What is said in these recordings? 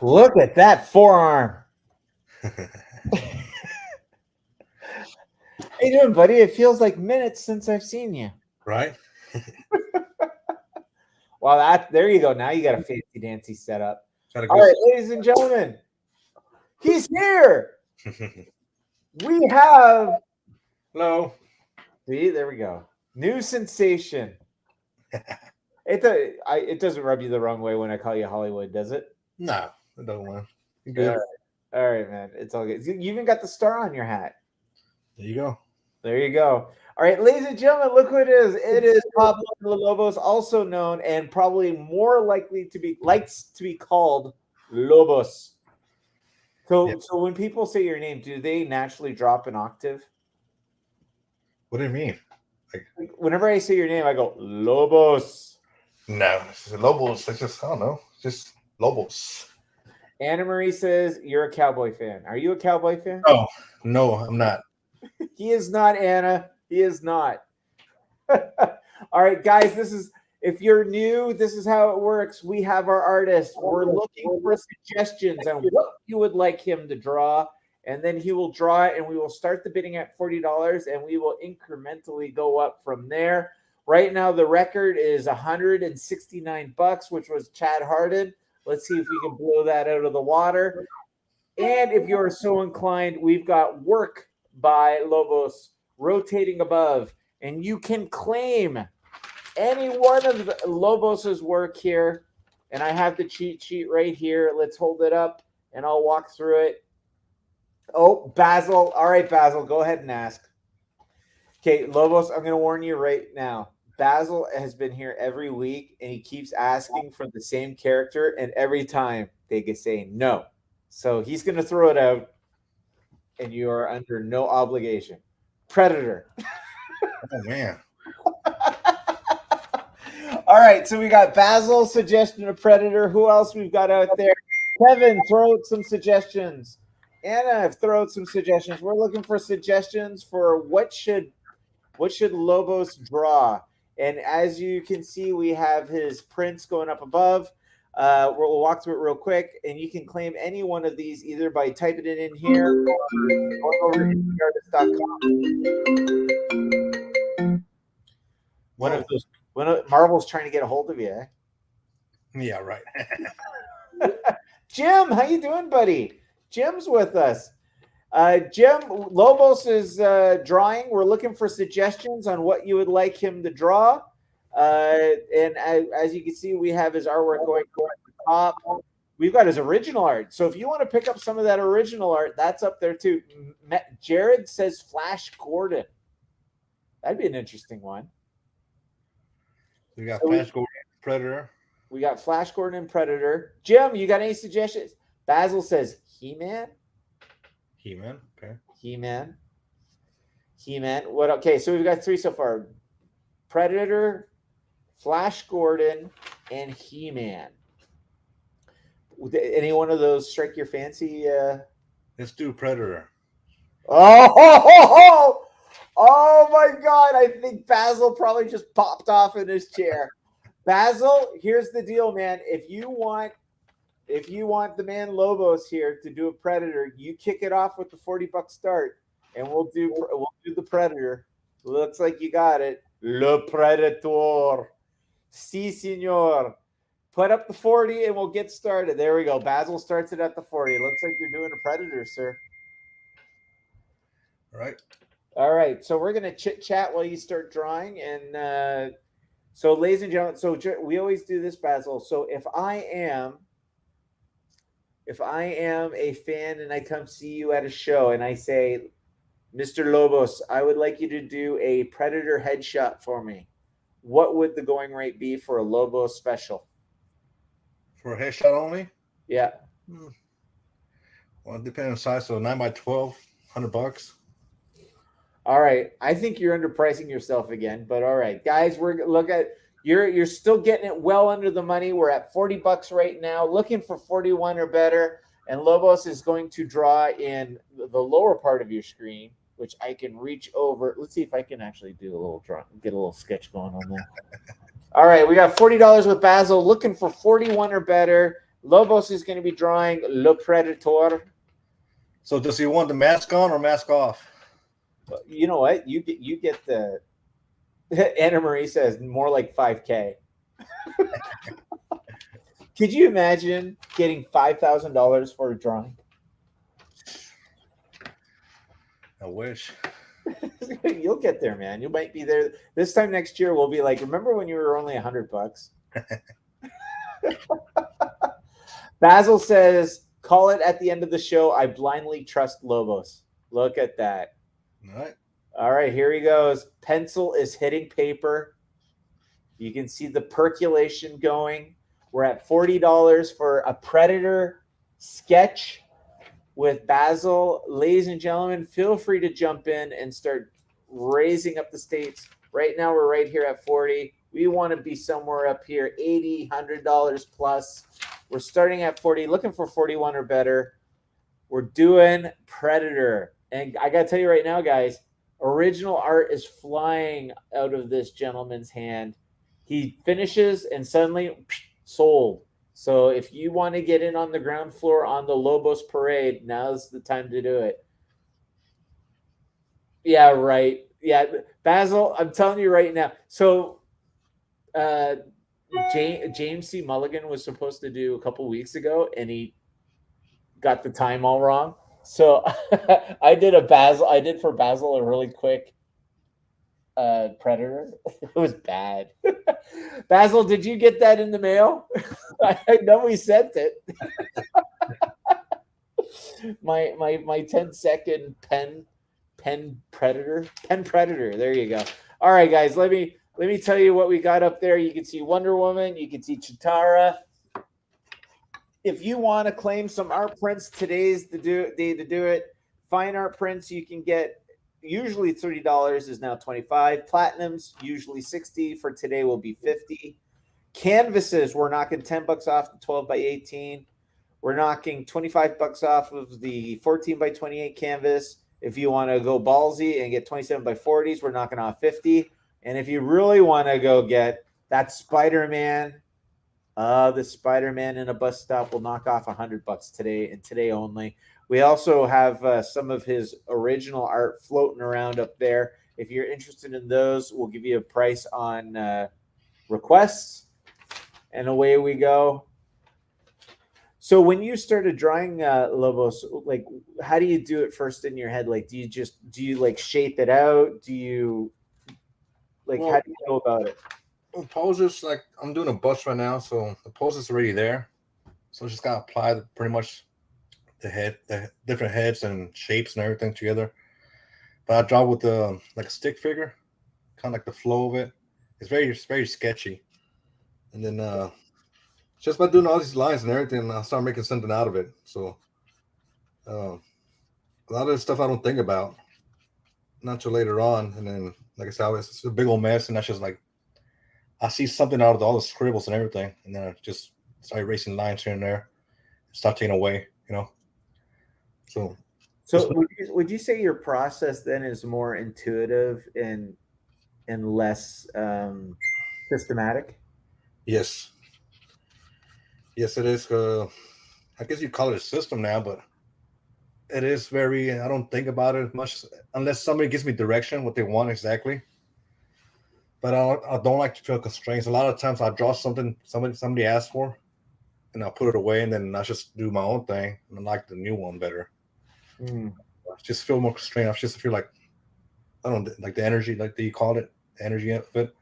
Look at that forearm. How you doing, buddy? It feels like minutes since I've seen you. Right? Well, there you go. Now you got a fancy dancy setup. Got a All good right, ladies and gentlemen, he's here. We have. Hello. See, there we go. New sensation. It doesn't rub you the wrong way when I call you Hollywood, does it? No, I don't want. You good? All right, man. It's all good. You even got the star on your hat. There you go. There you go. All right, ladies and gentlemen, look who it is. It is Pablo Villalobos, also known and probably more likely to be called Lobos. So when people say your name, do they naturally drop an octave? What do you mean? Like, whenever I say your name, I go Lobos. No, it's Lobos. It's just, I don't know. It's just Lobos. Anna Marie says you're a Cowboy fan. Are you a Cowboy fan? Oh, no, I'm not. He is not, Anna. He is not. All right, guys, if you're new, this is how it works. We have our artist. We're looking for suggestions on what you would like him to draw, and then he will draw it, and we will start the bidding at $40, and we will incrementally go up from there. Right now, the record is $169, which was Chad Harden. Let's see if we can blow that out of the water. And if you're so inclined, we've got Work by Lobos rotating above, and you can claim any one of Lobos's work here. And I have the cheat sheet right here. Let's hold it up, and I'll walk through it. Oh, Basil. All right, Basil, go ahead and ask. Okay, Lobos, I'm going to warn you right now. Basil has been here every week, and he keeps asking for the same character, and every time they can say no. So he's going to throw it out, and you are under no obligation. Predator. Oh, man. All right, so we got Basil's suggestion of Predator. Who else we've got out there? Kevin, throw out some suggestions. Anna, throw out some suggestions. We're looking for suggestions for what should Lobos draw. And as you can see, we have his prints going up above. We'll walk through it real quick, and you can claim any one of these either by typing it in here or going over to artist.com. One of those. Marvel's trying to get a hold of you. Eh? Yeah, right. Jim, how you doing, buddy? Jim's with us. Jim, Lobos is drawing. We're looking for suggestions on what you would like him to draw. And as you can see, we have his artwork going at the top. We've got his original art. So if you want to pick up some of that original art, that's up there too. Jared says Flash Gordon. That'd be an interesting one. We got Flash Gordon, Predator. We got Flash Gordon and Predator. Jim, you got any suggestions? Basil says He-Man. He-Man, okay. He-Man. What? Okay, so we've got three so far: Predator, Flash Gordon, and He-Man. Would any one of those strike your fancy? Let's do Predator. Oh my God! I think Basil probably just popped off in his chair. Basil, here's the deal, man. If you want the man Lobos here to do a Predator, you kick it off with the $40 start, and we'll do the Predator. Looks like you got it. Le Predator. Si, senor. Put up the 40 and we'll get started. There we go. Basil starts it at the 40. Looks like you're doing a Predator, sir. All right. So we're going to chit-chat while you start drawing. And so, ladies and gentlemen, so we always do this, Basil. So if I am a fan and I come see you at a show and I say, Mr. Lobos, I would like you to do a Predator headshot for me, what would the going rate be for a Lobos special? For a headshot only? Yeah. Well, it depends on size. So 9x12, $100. All right. I think you're underpricing yourself again, but all right. Guys, you're still getting it well under the money. We're at $40 right now, looking for 41 or better. And Lobos is going to draw in the lower part of your screen, which I can reach over. Let's see if I can actually do a little draw, get a little sketch going on there. All right, we got $40 with Basil, looking for 41 or better. Lobos is going to be drawing Le Predator. So does he want the mask on or mask off? You know what? You get the Anna Marie says more like 5K. Could you imagine getting $5,000 for a drawing? I wish. You'll get there, man. You might be there this time next year. We'll be like, remember when you were only $100? Basil says, call it at the end of the show. I blindly trust Lobos. Look at that. All right. All right, here he goes. Pencil is hitting paper. You can see the percolation going. We're at $40 for a Predator sketch with Basil. Ladies and gentlemen, feel free to jump in and start raising up the stakes. Right now, we're right here at 40. We want to be somewhere up here, $80, $100 plus. We're starting at 40, looking for 41 or better. We're doing Predator. And I got to tell you right now, guys, original art is flying out of this gentleman's hand. He finishes and suddenly sold. So if you want to get in on the ground floor on the Lobos parade, now's the time to do it. Yeah, right. Yeah, Basil, I'm telling you right now. So James C. Mulligan was supposed to do a couple weeks ago, and he got the time all wrong. So I did for Basil a really quick Predator. It was bad. Basil, did you get that in the mail? I know we sent it. my 10-second pen predator. There you go. All right, guys, let me tell you what we got up there. You can see Wonder Woman, you can see Chitara. If you want to claim some art prints, today's the day to do it. Fine art prints you can get usually $30 is now $25. Platinums usually $60. For today will be $50. Canvases, we're knocking $10 off the 12 by 18. We're knocking $25 off of the 14 by 28 canvas. If you want to go ballsy and get 27 by 40s, we're knocking off 50. And if you really want to go get that Spider-Man, the Spider-Man in a bus stop will knock off $100 today and today only. We also have some of his original art floating around up there. If you're interested in those, we'll give you a price on requests, and away we go. So when you started drawing Lobos, like, how do you do it first in your head? Like, do you like shape it out? Do you like, how do you go about it? Well, poses, like I'm doing a bust right now, so the pose is already there. So just gotta apply pretty much the different heads and shapes and everything together. But I draw with like a stick figure, kind of like the flow of it. It's very sketchy. And then just by doing all these lines and everything, I'll start making something out of it. So a lot of the stuff I don't think about, not till later on. And then, like I said, it's a big old mess, and that's just like I see something out of all the scribbles and everything, and then I just start erasing lines here and there, start taking away, So would you say your process then is more intuitive and less systematic? Yes, it is. I guess you call it a system now, but it is very. I don't think about it much unless somebody gives me direction what they want exactly. But I don't like to feel constraints. A lot of times I draw something somebody asked for, and I'll put it away, and then I just do my own thing, and I like the new one better. I just feel more constrained. I just feel like I don't like the energy, like you called it, the energy of it.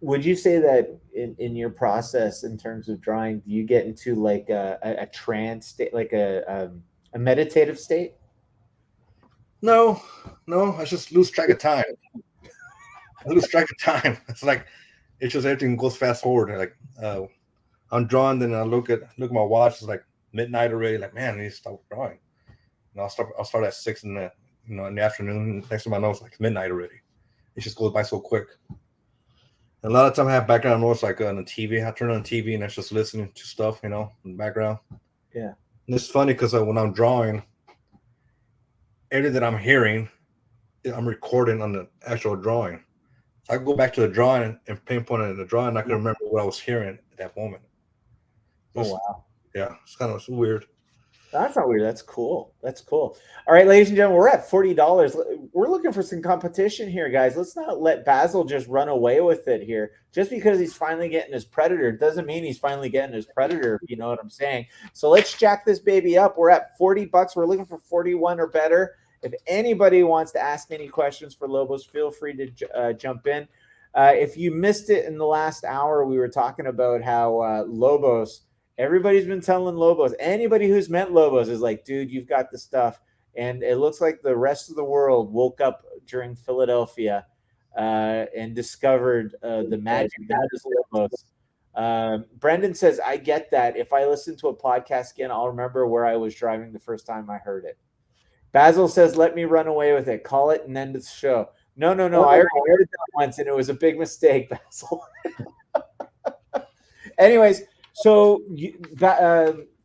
Would you say that in your process in terms of drawing, do you get into like a trance state, like a meditative state? No, I just lose track of time. It's like it's just everything goes fast forward. Like I'm drawing, then I look at my watch. It's like midnight already. Like, man, I need to stop drawing. And I'll start at 6 in the in the afternoon. Next to my nose, like midnight already. It just goes by so quick. And a lot of time I have background noise like on the TV. I turn on the TV and it's just listening to stuff, in the background. Yeah. And it's funny because when I'm drawing, everything that I'm hearing, I'm recording on the actual drawing. So I can go back to the drawing and pinpoint it in the drawing. I can remember what I was hearing at that moment. Oh, wow. Yeah, it's kind of weird. That's not weird. That's cool. That's cool. All right, ladies and gentlemen, we're at $40. We're looking for some competition here, guys. Let's not let Basil just run away with it here. Just because he's finally getting his predator doesn't mean he's finally getting his predator, if you know what I'm saying. So let's jack this baby up. We're at $40. We're looking for 41 or better. If anybody wants to ask any questions for Lobos, feel free to jump in. If you missed it in the last hour, we were talking about how Lobos. Everybody's been telling Lobos. Anybody who's met Lobos is like, dude, you've got the stuff. And it looks like the rest of the world woke up during Philadelphia and discovered the magic that is Lobos. Brendan says, I get that. If I listen to a podcast again, I'll remember where I was driving the first time I heard it. Basil says, let me run away with it. Call it and end the show. No. I already heard that once, and it was a big mistake, Basil. Anyways, so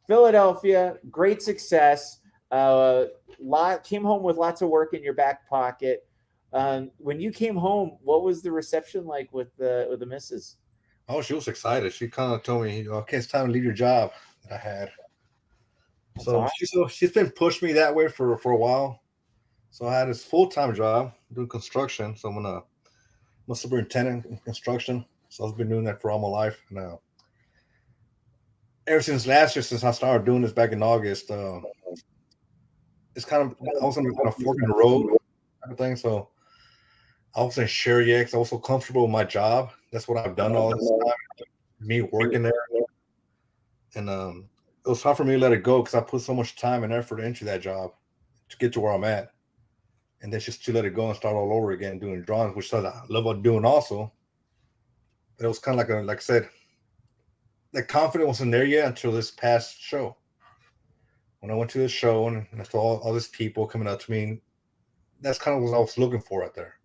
Philadelphia, great success. Came home with lots of work in your back pocket. When you came home, what was the reception like with the missus? Oh, she was excited. She kind of told me, "Okay, it's time to leave your job that I had." So awesome. she's been pushing me that way for a while. So I had this full-time job doing construction. So I'm a superintendent in construction. So I've been doing that for all my life. And ever since last year, since I started doing this back in August, it's kind of I was on a fork in the road type of thing. So I wasn't sure yet because I was so comfortable with my job. That's what I've done all this time, me working there. And it was hard for me to let it go because I put so much time and effort into that job to get to where I'm at. And then just to let it go and start all over again doing drawings, which I love doing also. But it was kind of like I said, the confidence wasn't there yet until this past show. When I went to this show and I saw all these people coming up to me, that's kind of what I was looking for out there.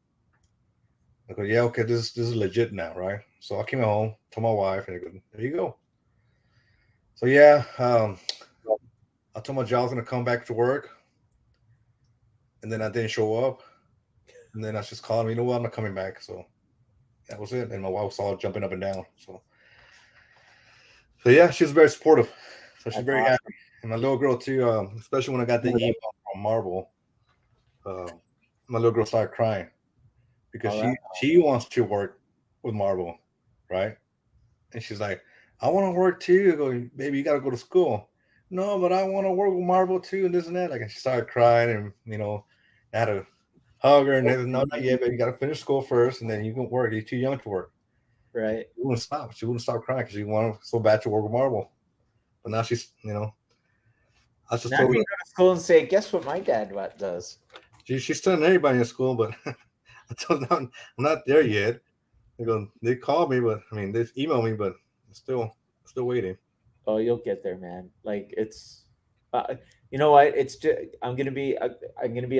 I go, yeah, okay, this is legit now, right? So I came home, told my wife, and I go, there you go. So yeah, I told my job I was gonna come back to work, and then I didn't show up, and then I just called me, you know what, I'm not coming back. So that was it. And my wife was all jumping up and down. So yeah, she's very supportive. So she's very happy. And my little girl too, especially when I got the email from Marvel, my little girl started crying because she wants to work with Marvel, right? And she's like, I want to work too. I go, baby, you got to go to school. No, but I want to work with Marvel too, and this and that. Like, and she started crying, and I had to hug her, and they said, no, not yet, but you got to finish school first, and then you can work. You're too young to work. Right. She wouldn't stop. She wouldn't stop crying because she wanted so bad to work with Marvel. But now she's, I just told her. You go to school and say, guess what my dad does? She's telling everybody in school, but I told them I'm not there yet. They called me, but I mean, they emailed me, but still waiting. Oh, you'll get there, man. Like it's, you know what? It's just I'm gonna be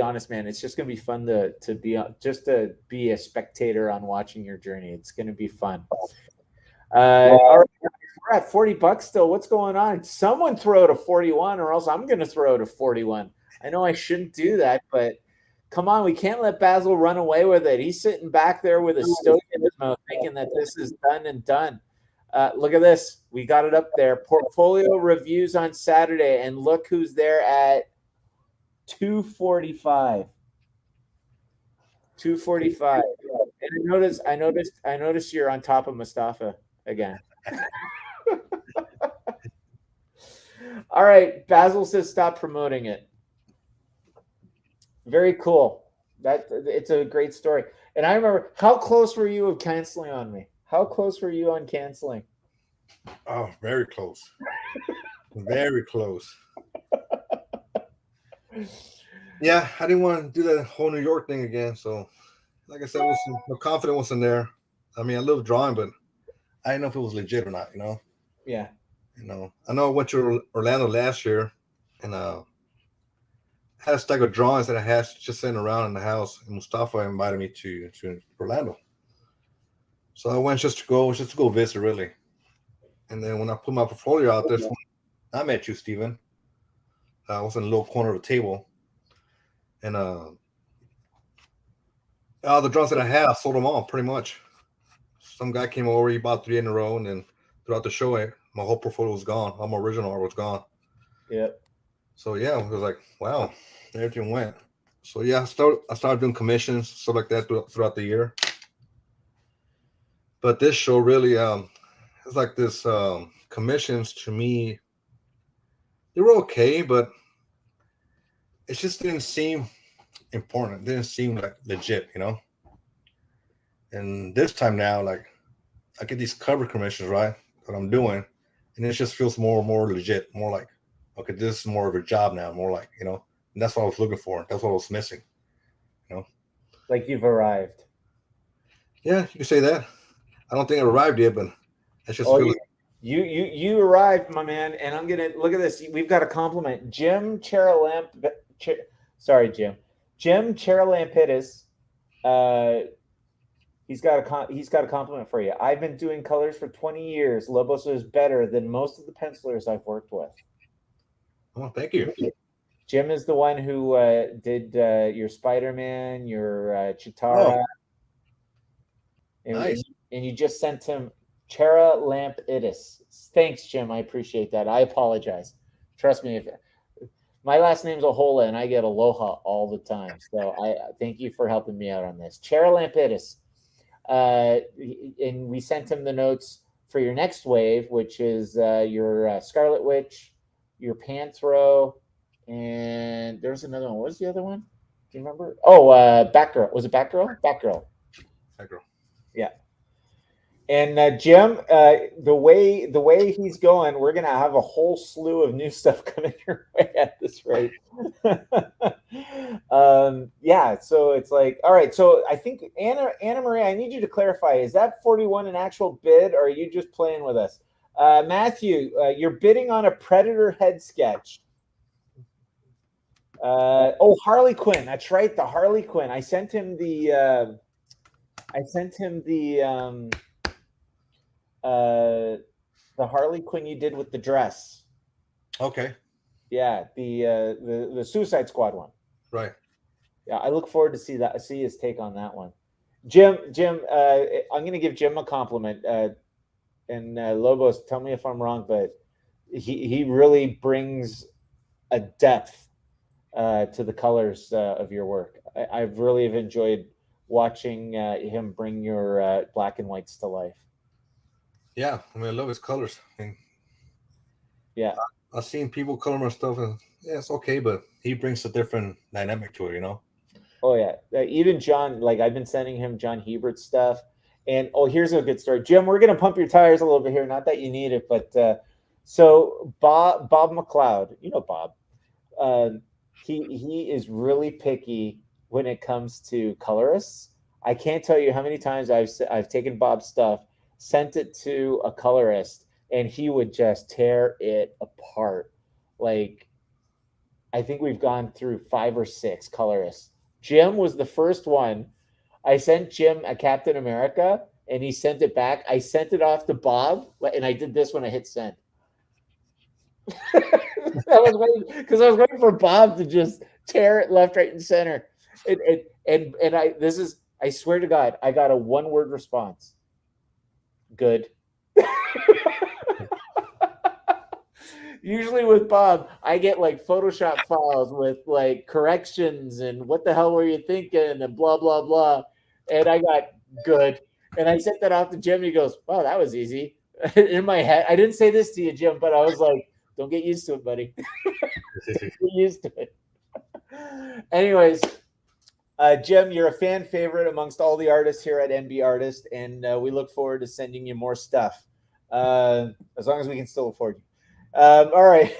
honest, man. It's just gonna be fun to be a spectator on watching your journey. It's gonna be fun. All right, we're at $40 still. What's going on? Someone throw it a 41, or else I'm gonna throw it a 41. I know I shouldn't do that, but come on, we can't let Basil run away with it. He's sitting back there with a stogie in his mouth, thinking that this is done and done. Look at this. We got it up there. Portfolio reviews on Saturday, and look who's there at 245. 245. And I noticed you're on top of Mustafa again. All right. Basil says stop promoting it. Very cool. It's a great story. And I remember, how close were you of canceling on me? How close were you on canceling? Oh, very close. Very close. Yeah, I didn't want to do that whole New York thing again. So, like I said, my confidence wasn't there. I mean, I love drawing, but I didn't know if it was legit or not, Yeah. I know I went to Orlando last year and had a stack of drawings that I had just sitting around in the house. And Mustafa invited me to Orlando. So I went just to go visit, really. And then when I put my portfolio out there, I met you, Steven. I was in a little corner of a table. And all the drawings that I had, I sold them all pretty much. Some guy came over, he bought 3 in a row, and then throughout the show, my whole portfolio was gone. All my original art was gone. Yep. So yeah, it was like, wow, everything went. So yeah, I started doing commissions, stuff like that throughout the year. But this show really, it's like this commissions to me, they were okay, but it just didn't seem important. It didn't seem like legit, you know. And this time now, like I get these cover commissions, right, that I'm doing, and it just feels more and more legit, more like, okay, this is more of a job now, more like, you know, and that's what I was looking for. That's what I was missing, you know. Like you've arrived. Yeah, you can say that. I don't think I arrived yet, but I just Oh, feel it. you arrived, my man. And I'm gonna look at this. We've got a compliment. Jim Cheralamp. Sorry, Jim. Jim Cheralampitis. He's got a compliment for you. I've been doing colors for 20 years. Lobos is better than most of the pencilers I've worked with. Oh, thank you. Jim is the one who did your Spider-Man, your Chitara, Oh, and, nice. and you just sent him Chera Lampitis. Thanks, Jim. I appreciate that. I apologize. Trust me, if my last name's Ahola and I get aloha all the time. So I thank you for helping me out on this. Chera Lampitis. And we sent him the notes for your next wave, which is your Scarlet Witch, your Panthro, and there's another one. What was the other one? Do you remember? Oh, Batgirl. Was it Batgirl? Batgirl. That girl. Yeah. And Jim, the way he's going, we're gonna have a whole slew of new stuff coming your way at this rate. Yeah, so it's like, all right. So I think Anna Maria, I need you to clarify: is that 41 an actual bid, or are you just playing with us? Matthew, you're bidding on a Predator head sketch. Oh, Harley Quinn. That's right, the Harley Quinn. I sent him the. The Harley Quinn you did with the dress. Okay. Yeah, the Suicide Squad one. Right. Yeah, I look forward to see his take on that one. Jim, I'm going to give Jim a compliment. And Lobos, tell me if I'm wrong, but he really brings a depth to the colors of your work. I've really have enjoyed watching him bring your black and whites to life. Yeah, I mean, I love his colors. Yeah. I've seen people color my stuff, and yeah, it's okay, but he brings a different dynamic to it, you know. Oh yeah, even John. Like I've been sending him John Hebert stuff, and oh, here's a good story, Jim. We're gonna pump your tires a little bit here. Not that you need it, but so Bob McLeod, you know Bob. Uh, he is really picky when it comes to colorists. I can't tell you how many times I've taken Bob's stuff, sent it to a colorist, and he would just tear it apart. Like I think we've gone through 5 or 6 colorists. Jim was the first one. I sent Jim a Captain America and he sent it back. I sent it off to Bob and I did this when I hit send. I was waiting for Bob to just tear it left, right, and center. And I swear to God, I got a 1-word response. Good. Usually with Bob, I get like Photoshop files with like corrections and what the hell were you thinking and blah, blah, blah. And I got good. And I sent that off to Jim. And he goes, wow, that was easy. In my head, I didn't say this to you, Jim, but I was like, don't get used to it, buddy. Get used to it. Anyways, Jim, you're a fan favorite amongst all the artists here at NB Artist, and we look forward to sending you more stuff as long as we can still afford you. All right.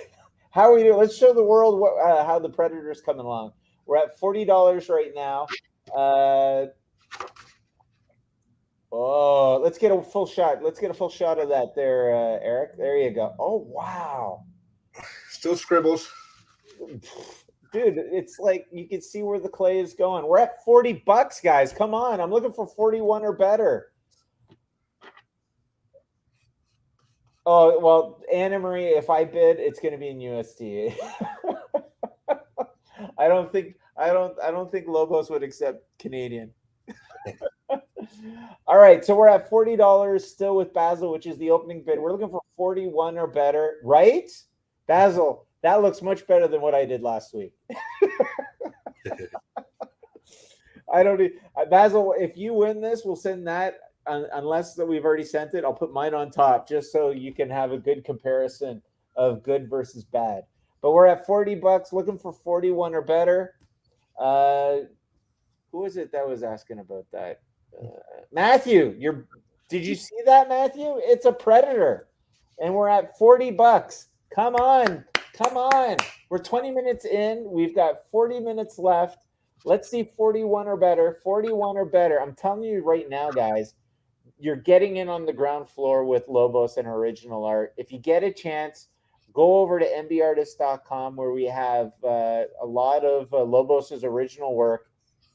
How are we doing? Let's show the world how the Predator's coming along. We're at $40 right now. Let's get a full shot. Let's get a full shot of that there, Eric. There you go. Oh, wow. Still scribbles. Dude, it's like you can see where the clay is going. We're at $40, guys. Come on. I'm looking for 41 or better. Oh, well, Anna Marie, if I bid, it's going to be in USD. I don't think Lobos would accept Canadian. All right, so we're at $40 still with Basil, which is the opening bid. We're looking for 41 or better, right? Basil, that looks much better than what I did last week. I don't need Basil. If you win this, we'll send that. Unless that we've already sent it, I'll put mine on top just so you can have a good comparison of good versus bad. But we're at $40, looking for 41 or better. Who is it that was asking about that? Matthew, did you see that, Matthew? It's a Predator, and we're at $40. Come on, come on. We're 20 minutes in. We've got 40 minutes left. Let's see 41 or better. 41 or better. I'm telling you right now, guys, you're getting in on the ground floor with Lobos and original art. If you get a chance, go over to nbartist.com where we have a lot of Lobos's original work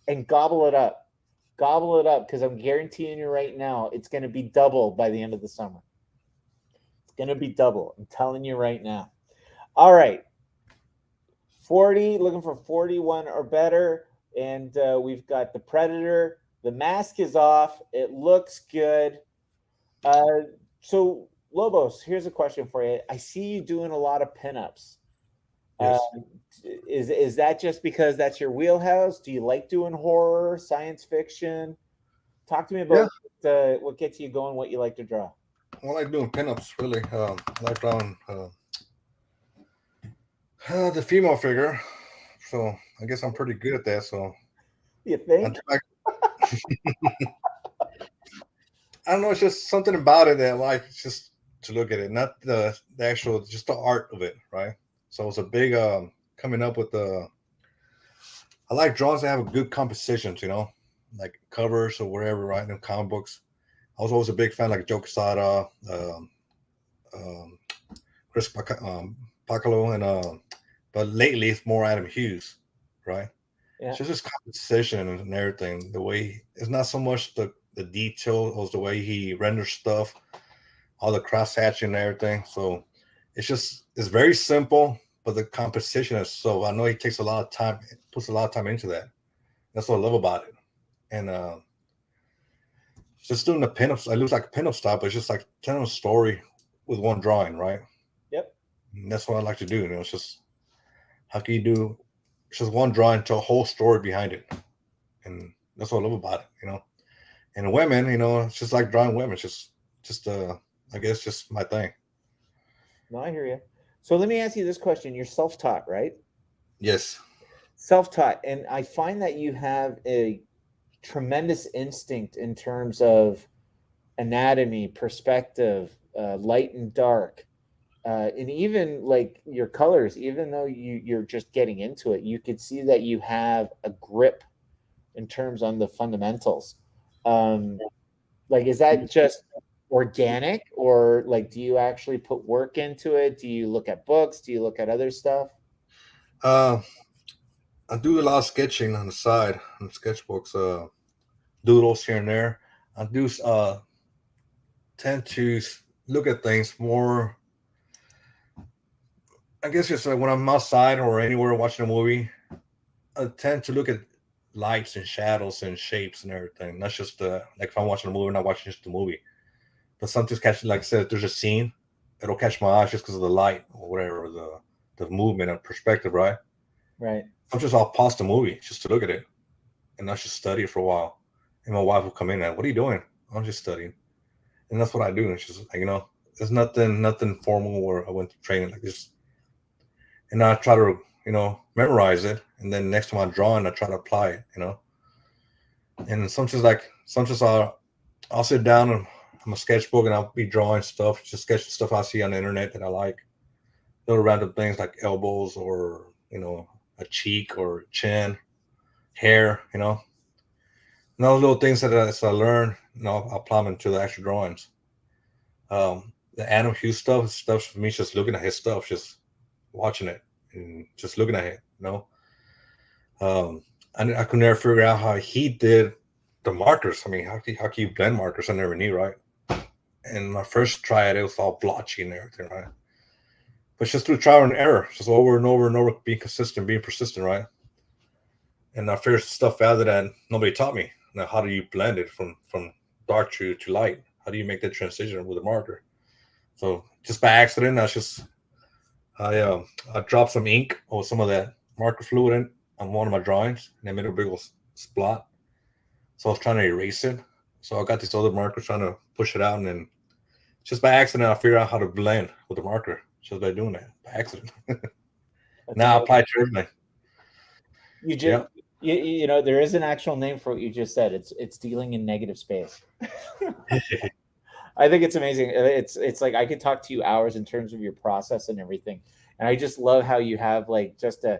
and gobble it up. Gobble it up because I'm guaranteeing you right now it's going to be double by the end of the summer. It's going to be double. I'm telling you right now. All right. 40, looking for 41 or better. And we've got the Predator. The mask is off. It looks good. So, Lobos, here's a question for you. I see you doing a lot of pinups. Yes. Is that just because that's your wheelhouse? Do you like doing horror, science fiction? Talk to me about what gets you going, what you like to draw. Well, I like doing pinups, really. I like drawing the female figure. So I guess I'm pretty good at that. So You think? I don't know. It's just something about it that I like just to look at it, not the actual, just the art of it, right? So it's a big coming up with the. I like drawings that have a good compositions, like covers or wherever, right? In comic books. I was always a big fan, like Joe Quesada, Chris Pacalo, and but lately it's more Adam Hughes, right? Yeah. It's just his composition and everything. The way it's not so much the detail as the way he renders stuff, all the cross hatching and everything. So it's very simple, but the composition is so. I know he takes a lot of time, puts a lot of time into that. That's what I love about it. And just doing the pinups, it looks like a pinup style, but it's just like telling a story with one drawing, right? Yep. And that's what I like to do. It's just how can you do just one drawing to a whole story behind it, and that's what I love about it. And women, it's just like drawing women. It's just I guess just my thing. No, I hear you. So let me ask you this question: you're self-taught, right? Yes. Self-taught, and I find that you have a tremendous instinct in terms of anatomy, perspective, light and dark, and even like your colors. Even though you're just getting into it, you could see that you have a grip in terms on the fundamentals. Like, is that just organic, or like, do you actually put work into it? Do you look at books? Do you look at other stuff? I do a lot of sketching on the side, on sketchbooks, doodles here and there. I do tend to look at things more. I guess just like when I'm outside or anywhere watching a movie, I tend to look at lights and shadows and shapes and everything. Not just like if I'm watching a movie, not watching just the movie. But sometimes catching, like I said, if there's a scene, it'll catch my eyes just because of the light or whatever, the movement and perspective, right? Right. Sometimes I'll pause the movie just to look at it, and I'll just study it for a while. And my wife will come in and, "What are you doing?" I'm just studying, and that's what I do. It's just like there's nothing formal where I went to training like this, and I try to memorize it, and then next time I'm drawing, I try to apply it, And sometimes I'll sit down and I'm a sketchbook and I'll be drawing stuff, just sketch stuff I see on the internet that I like. Little random things like elbows or a cheek or chin, hair, and those little things that I learn, I'll apply them to the actual drawings. The Adam Hughes stuff for me, just looking at his stuff, just watching it and just looking at it, I could never figure out how he did the markers. I mean, how can you blend markers? I never knew, right? And my first try at it was all blotchy and everything, right? But just through trial and error, just over and over and over, being consistent, being persistent, right? And I figured stuff out that nobody taught me. Now, how do you blend it from dark to light? How do you make that transition with a marker? So just by accident, I dropped some ink or some of that marker fluid in on one of my drawings, and I made a big old splot. So I was trying to erase it. So I got these other markers trying to push it out, and then just by accident, I figured out how to blend with the marker just by doing that by accident. Now I apply it to everything. You just Yep. you know, there is an actual name for what you just said. It's dealing in negative space. I think it's amazing. It's like I could talk to you hours in terms of your process and everything, and I just love how you have like just an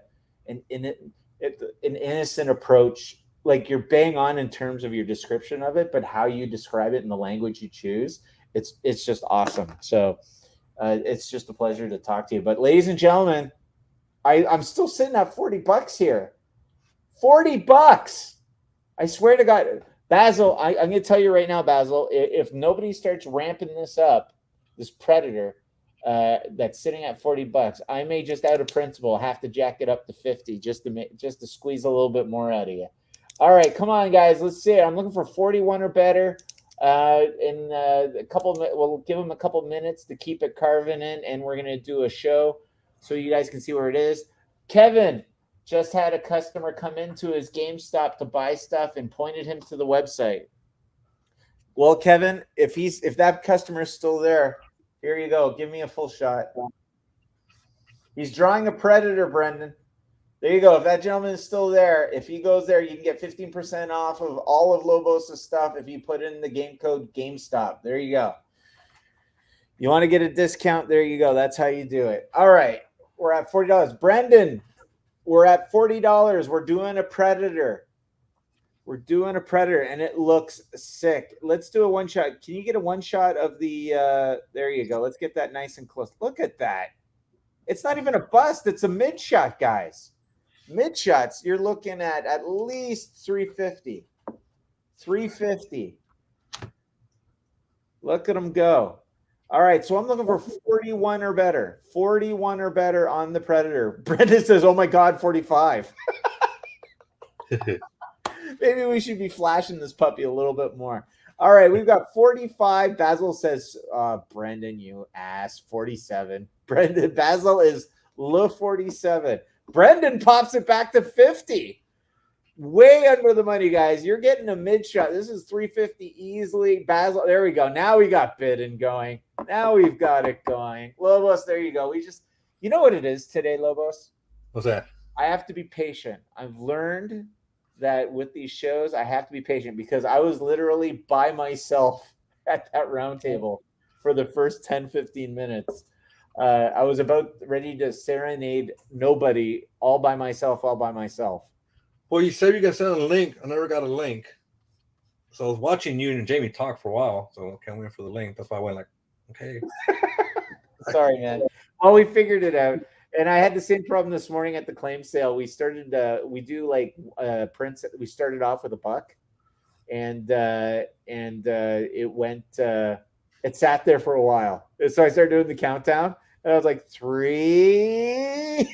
innocent approach. Like you're bang on in terms of your description of it, but how you describe it in the language you choose, it's just awesome. So it's just a pleasure to talk to you. But ladies and gentlemen, I'm still sitting at $40 here. $40. I swear to God, Basil, I'm going to tell you right now, Basil, if nobody starts ramping this up, this Predator that's sitting at $40, I may just out of principle have to jack it up to 50 just to squeeze a little bit more out of you. All right, come on, guys. Let's see it. I'm looking for 41 or better. In a couple, we'll give them a couple minutes to keep it carving in, and we're going to do a show so you guys can see where it is. Kevin just had a customer come into his GameStop to buy stuff and pointed him to the website. Well, Kevin, if that customer is still there, here you go. Give me a full shot. He's drawing a Predator, Brendan. There you go. If that gentleman is still there, if he goes there, you can get 15% off of all of Lobos' stuff if you put in the game code GameStop. There you go. You want to get a discount? There you go. That's how you do it. All right. We're at $40. Brendan, we're at $40. We're doing a Predator. We're doing a Predator, and it looks sick. Let's do a one shot. Can you get a one shot of the there you go. Let's get that nice and close. Look at that. It's not even a bust. It's a mid shot, guys. Mid shots, you're looking at least 350. 350. Look at them go. All right, so I'm looking for 41 or better. 41 or better on the Predator. Brendan says, oh my God, 45. Maybe we should be flashing this puppy a little bit more. All right, we've got 45. Basil says, Brendan, you ass, 47. Basil is low 47. Brendan pops it back to 50. Way under the money, guys. You're getting a mid shot. This is 350 easily. Basil, there we go. Now we got bidding going. Now we've got it going. Lobos, there you go. You know what it is today, Lobos? What's that? I have to be patient. I've learned that with these shows, I have to be patient because I was literally by myself at that round table for the first 10, 15 minutes. I was about ready to serenade nobody all by myself. Well, you said you got send a link. I never got a link. So I was watching you and Jamie talk for a while. So I can't wait for the link. That's why I went like, okay. Sorry, man. Well, we figured it out. And I had the same problem this morning at the claim sale. We started, we do like prints. We started off with $1 and it went, it sat there for a while. So I started doing the countdown and I was like 3.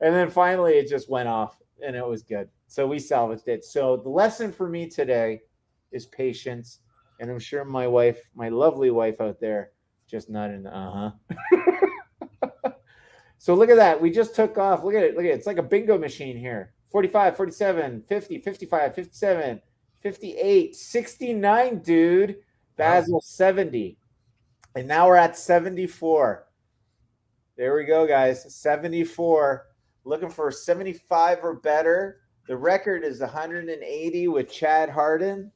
And then finally it just went off and it was good. So we salvaged it. So the lesson for me today is patience. And I'm sure my wife, my lovely wife out there, just not in the So look at that. We just took off. Look at it. It's like a bingo machine here. 45, 47, 50, 55, 57, 58, 69, dude. Basil 70. And now we're at 74. There we go, guys. 74. Looking for 75 or better. The record is 180 with Chad Harden.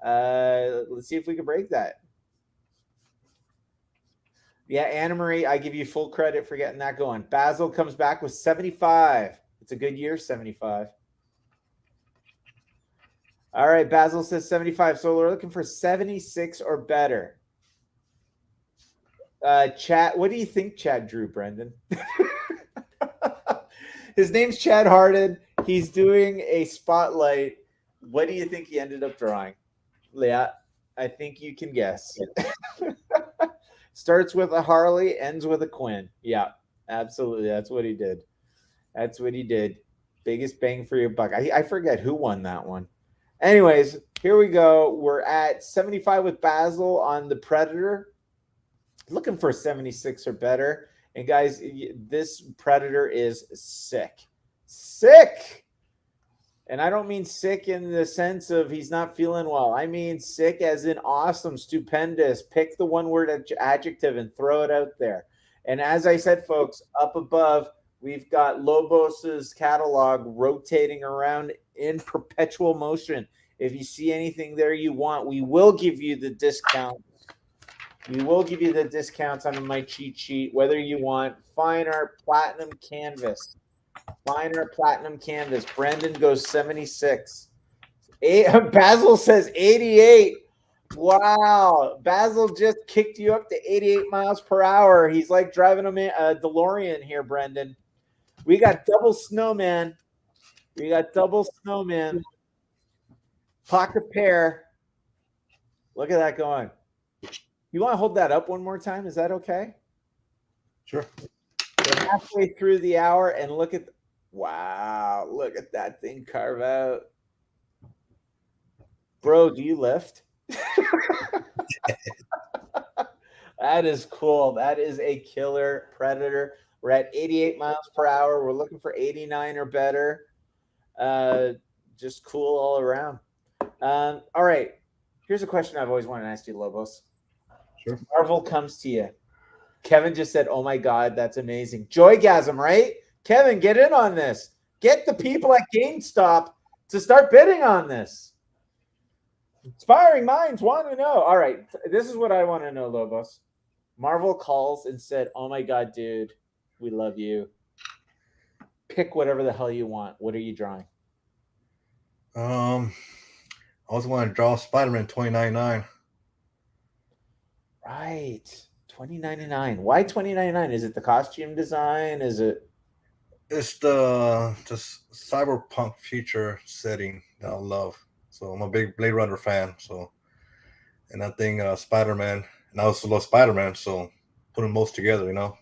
Let's see if we can break that. Yeah, Anna Marie, I give you full credit for getting that going. Basil comes back with 75. It's a good year, 75. All right, Basil says 75. So we're looking for 76 or better. Chad, what do you think Chad drew, Brendan? His name's Chad Harden. He's doing a spotlight. What do you think he ended up drawing? Leah, I think you can guess. Starts with a Harley, ends with a Quinn. Yeah, absolutely. That's what he did. Biggest bang for your buck. I forget who won that one. Anyways, here we go. We're at 75 with Basil on the Predator. Looking for 76 or better. And guys, this Predator is sick. Sick. And I don't mean sick in the sense of he's not feeling well. I mean sick as in awesome, stupendous. Pick the one word adjective and throw it out there. And as I said, folks, up above, we've got Lobos's catalog rotating around in perpetual motion. If you see anything there you want, we will give you the discount. We will give you the discounts on my cheat sheet, whether you want fine art platinum canvas. Fine art platinum canvas. Brendan goes 76. Basil says 88. Wow. Basil just kicked you up to 88 miles per hour. He's like driving a DeLorean here, Brendan. We got double snowman. We got double snowman. Pocket pair. Look at that going. You want to hold that up one more time? Is that okay? Sure. We're halfway through the hour, and look at wow, look at that thing carve out. Bro, do you lift? That is cool. That is a killer Predator. We're at 88 miles per hour. We're looking for 89 or better. Just cool all around. All right. Here's a question I've always wanted to ask you, Lobos. Sure. Marvel comes to you. Kevin just said, "Oh my God, that's amazing." Joygasm, right? Kevin, get in on this. Get the people at GameStop to start bidding on this. Inspiring minds want to know. All right, this is what I want to know, Lobos. Marvel calls and said, "Oh my God, dude, we love you. Pick whatever the hell you want. What are you drawing?" I also want to draw Spider-Man 2099. Right. 2099. Why 2099? Is it the costume design? Is it? It's the cyberpunk future setting that I love. So I'm a big Blade Runner fan. So, and I think Spider-Man, and I also love Spider-Man. So putting most together, you know.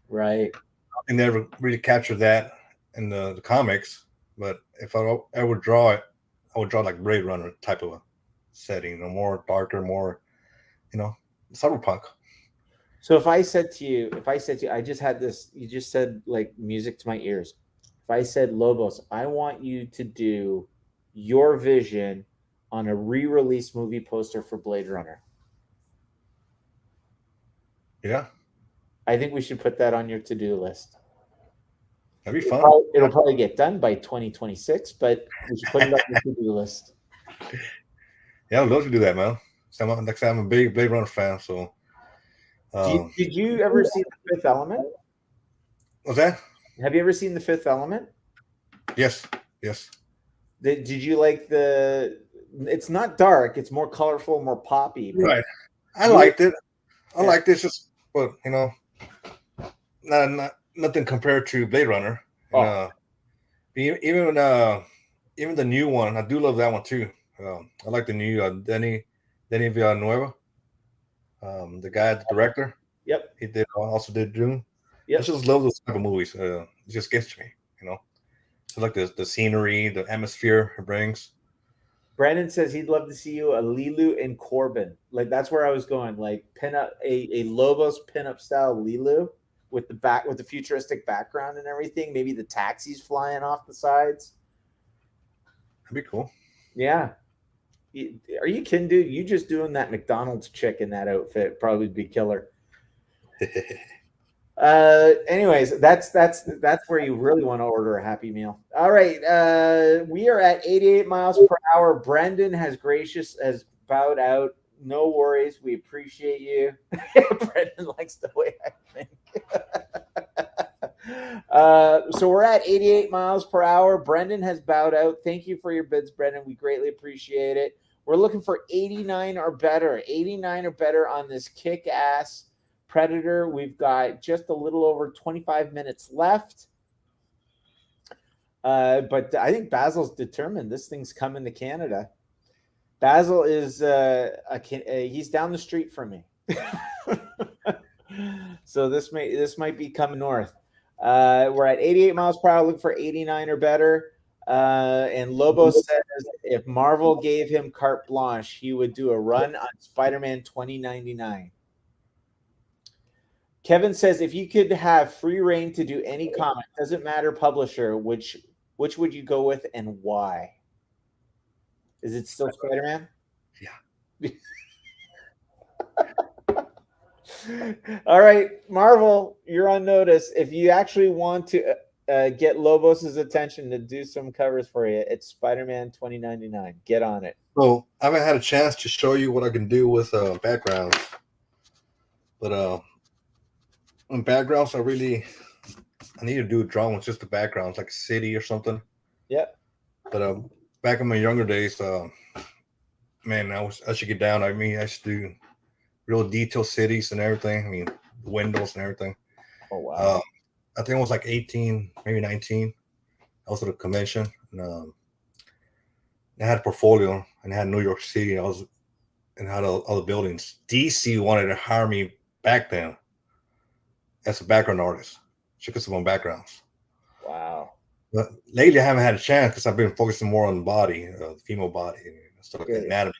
Right. I think they never really captured that in the comics. But if I would draw it, I would draw like Blade Runner type of a setting, you know, more darker, more, you know, cyberpunk. So if I said to you, I just had this, you just said like music to my ears. If I said, Lobos, I want you to do your vision on a re-release movie poster for Blade Runner. Yeah. I think we should put that on your to-do list. That'd be fun. It'll probably get done by 2026, but we should put it on your to-do list. Yeah, I'd love to do that, man. Like I said, I'm a big Blade Runner fan, so. Did you ever see The Fifth Element? What's that? Have you ever seen The Fifth Element? Yes. Did you like it's not dark, it's more colorful, more poppy. Right. I liked it. I liked it, just, but, you know, nothing compared to Blade Runner. And, even the new one, I do love that one too. I like the new Denis Villeneuve, the guy, the director. Yep. He also did Dune. Yep. I just love those type of movies. It just gets to me, you know. I like the scenery, the atmosphere it brings. Brandon says he'd love to see you a Lilu and Corbin. Like that's where I was going. Like pin up a Lobos pinup style Lilu with the futuristic background and everything. Maybe the taxis flying off the sides. That'd be cool. Yeah. Are you kidding, dude? You just doing that McDonald's chick in that outfit probably be killer. Anyways, that's where you really want to order a Happy Meal. All right, we are at 88 miles per hour. Brendan has bowed out. No worries, we appreciate you. Brendan likes the way I think. So we're at 88 miles per hour. Brendan has bowed out. Thank you for your bids, Brendan. We greatly appreciate it. We're looking for 89 or better. 89 or better on this kick-ass Predator. We've got just a little over 25 minutes left. But I think Basil's determined this thing's coming to Canada. Basil is he's down the street from me. So this might be coming north. We're at 88 miles per hour, looking for 89 or better. And Lobos says if Marvel gave him carte blanche, he would do a run on Spider-Man 2099. Kevin says if you could have free reign to do any comic, doesn't matter publisher, which would you go with and why? Is it still Spider-Man? Yeah. All right, Marvel, you're on notice. If you actually want to get Lobos's attention to do some covers for you, it's Spider-Man 2099. Get on it. So I haven't had a chance to show you what I can do with backgrounds, but on backgrounds, I need to do a drawing with just the backgrounds, like a city or something. Yeah. But back in my younger days, man, I should get down. I mean, I should do real detailed cities and everything. I mean, windows and everything. Oh wow. I think it was like 18, maybe 19. I was at a convention and I had a portfolio and I had New York City. And had all the buildings. DC wanted to hire me back then as a background artist, because of my backgrounds. Wow. But lately, I haven't had a chance because I've been focusing more on the body, the female body, and stuff like that, anatomy.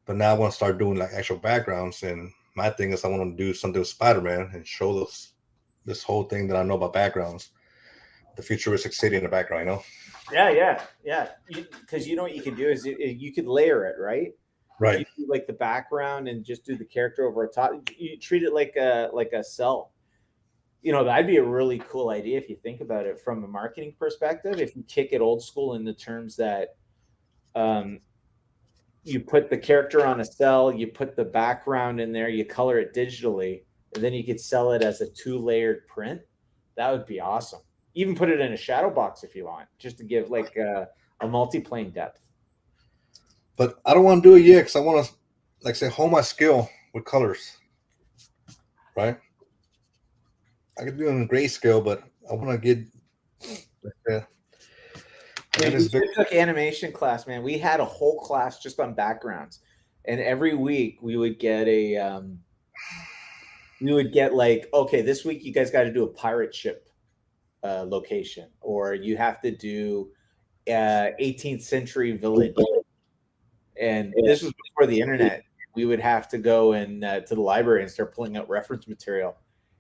But now I want to start doing like actual backgrounds. And my thing is, I want to do something with Spider-Man and show this whole thing that I know about backgrounds, the futuristic city in the background. You know? Yeah. Because you know what you can do is you could layer it, right? Right. You do like the background and just do the character over top. You treat it like a cell. You know, that'd be a really cool idea if you think about it from a marketing perspective. If you kick it old school in the terms that you put the character on a cell, you put the background in there, you color it digitally, and then you could sell it as a 2-layered print. That would be awesome. Even put it in a shadow box if you want, just to give like a multi-plane depth. But I don't want to do it yet because I want to, like, say, hone my skill with colors. Right? I could do it in grayscale, but I want to get. We took animation class, man. We had a whole class just on backgrounds, and every week we would get like, okay, this week you guys got to do a pirate ship location, or you have to do 18th century village. And this was before the internet. We would have to go to the library and start pulling out reference material.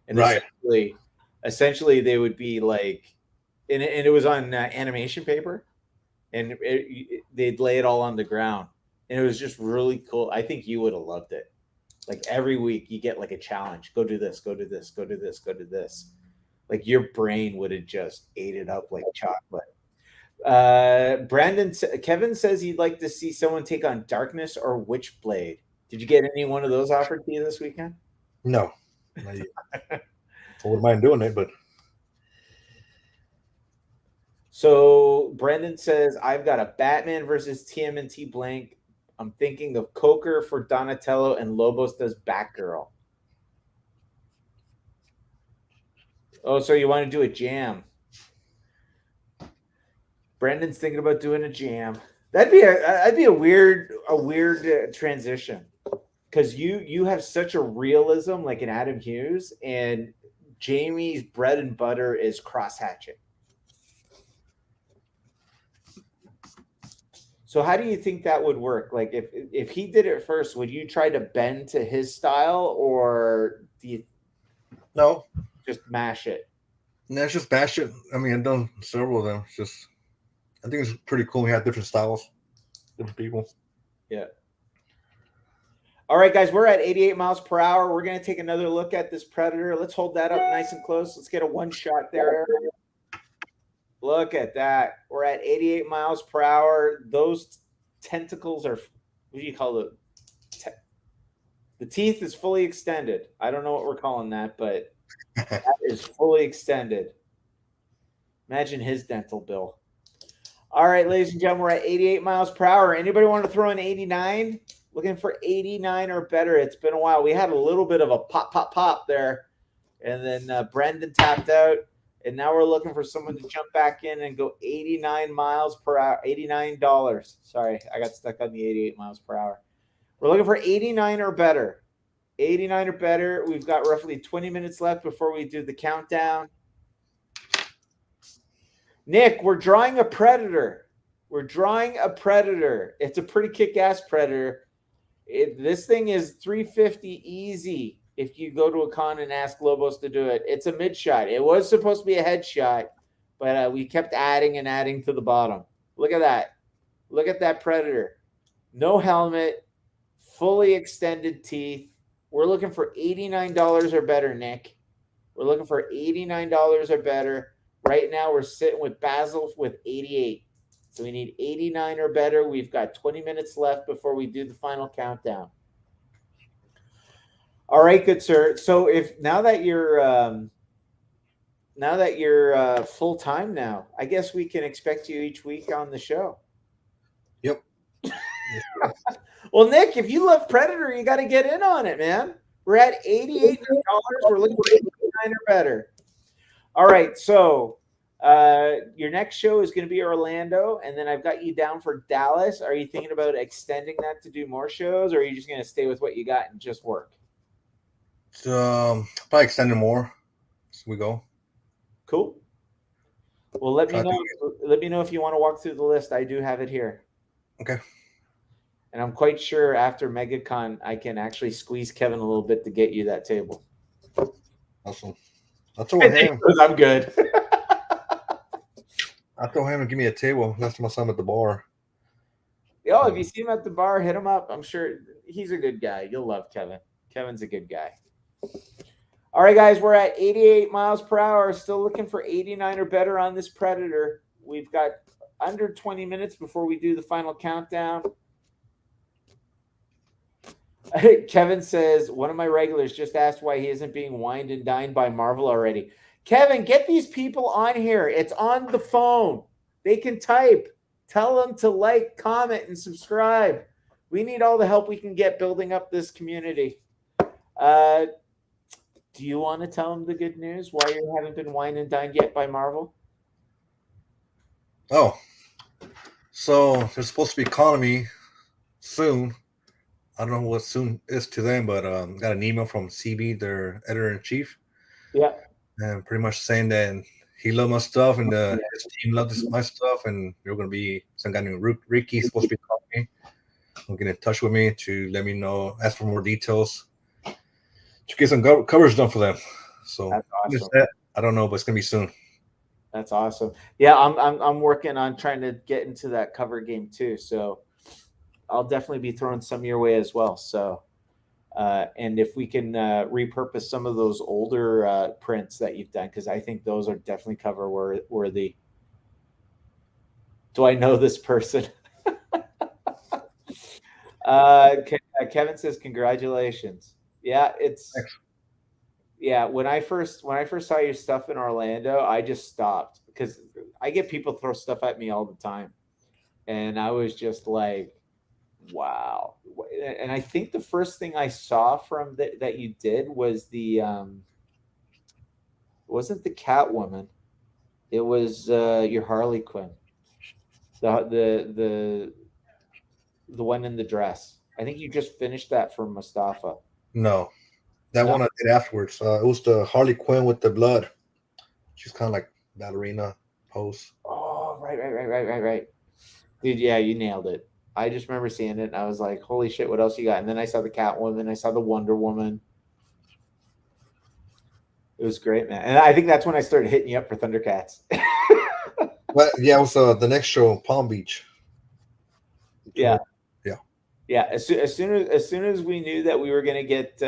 And right. essentially they would be like, and it was on animation paper, and they'd lay it all on the ground. And it was just really cool. I think you would have loved it. Like every week you get like a challenge. Go do this, go do this, go do this, go do this. Like your brain would have just ate it up like chocolate. Kevin says he'd like to see someone take on Darkness or Witchblade. Did you get any one of those offered to you this weekend? No. I wouldn't mind doing it, but. So Brendan says, I've got a Batman versus TMNT blank. I'm thinking of Coker for Donatello and Lobos does Batgirl. Oh, so you want to do a jam? Brendan's thinking about doing a jam. That'd be a weird transition, because you have such a realism like an Adam Hughes, and Jamie's bread and butter is cross hatching. So how do you think that would work? Like if he did it first, would you try to bend to his style, or do you just mash it? No, it's just mash it. I mean, I've done several of them. It's just, I think it's pretty cool. We have different styles, different people. Yeah. All right, guys, we're at 88 miles per hour. We're going to take another look at this Predator. Let's hold that up nice and close. Let's get a one shot there. Look at that. We're at 88 miles per hour. Those tentacles are, what do you call it? The teeth is fully extended. I don't know what we're calling that, but that is fully extended. Imagine his dental bill. All right, ladies and gentlemen, we're at 88 miles per hour. Anybody want to throw in 89? Looking for 89 or better. It's been a while. We had a little bit of a pop there, and then Brendan tapped out. And now we're looking for someone to jump back in and go 89 miles per hour, $89. Sorry, I got stuck on the 88 miles per hour. We're looking for 89 or better. 89 or better. We've got roughly 20 minutes left before we do the countdown. Nick, we're drawing a Predator. We're drawing a Predator. It's a pretty kick-ass Predator. This thing is 350 easy if you go to a con and ask Lobos to do it. It's a mid shot. It was supposed to be a headshot, but we kept adding and adding to the bottom. Look at that. Look at that Predator. No helmet, fully extended teeth. We're looking for $89 or better, Nick. We're looking for $89 or better. Right now, we're sitting with Basil with 88. So we need 89 or better. We've got 20 minutes left before we do the final countdown. All right, good sir. So if now that you're full time now, I guess we can expect you each week on the show. Yep. Well, Nick, if you love Predator, you got to get in on it, man. We're at $88. We're looking for 89 or better. All right, so your next show is going to be Orlando, and then I've got you down for Dallas. Are you thinking about extending that to do more shows, or are you just going to stay with what you got and just work? Probably extend it more as we go. Cool. Well, let me know. Let me know if you want to walk through the list. I do have it here. Okay. And I'm quite sure after MegaCon, I can actually squeeze Kevin a little bit to get you that table. Awesome. I'll throw him. I'm good. I'll throw him and give me a table. Last time I saw him at the bar. Oh, if you see him at the bar, hit him up. I'm sure he's a good guy. You'll love Kevin. Kevin's a good guy. All right, guys, we're at 88 miles per hour. Still looking for 89 or better on this Predator. We've got under 20 minutes before we do the final countdown. Kevin says, one of my regulars just asked why he isn't being wined and dined by Marvel already. Kevin, get these people on here. It's on the phone. They can type. Tell them to like, comment, and subscribe. We need all the help we can get building up this community. Do you want to tell them the good news? Why you haven't been wined and dined yet by Marvel? Oh, so there's supposed to be economy soon. I don't know what soon is to them, but got an email from CB, their editor-in-chief. Yeah. And pretty much saying that he loved my stuff and his team loved my stuff, and there are going to be some guy named Ricky supposed to be calling me. He'll get in touch with me to let me know, ask for more details, to get some coverage done for them. So that's awesome. I don't know, but it's going to be soon. That's awesome. Yeah, I'm working on trying to get into that cover game too. So I'll definitely be throwing some your way as well. So, and if we can repurpose some of those older prints that you've done, because I think those are definitely cover worthy. Do I know this person? Kevin says congratulations. Yeah, it's Thanks. Yeah. When I first saw your stuff in Orlando, I just stopped because I get people throw stuff at me all the time, and I was just like, wow. And I think the first thing I saw from that you did was the wasn't the Catwoman, it was your Harley Quinn, the one in the dress. I think you just finished that for Mustafa. No, that one I did afterwards. It was the Harley Quinn with the blood. She's kind of like ballerina pose. Oh, right. Dude, yeah, you nailed it. I just remember seeing it, and I was like, holy shit, what else you got? And then I saw the Catwoman. I saw the Wonder Woman. It was great, man. And I think that's when I started hitting you up for Thundercats. But yeah, it was the next show, Palm Beach. Yeah. Yeah. As soon as we knew that we were going to get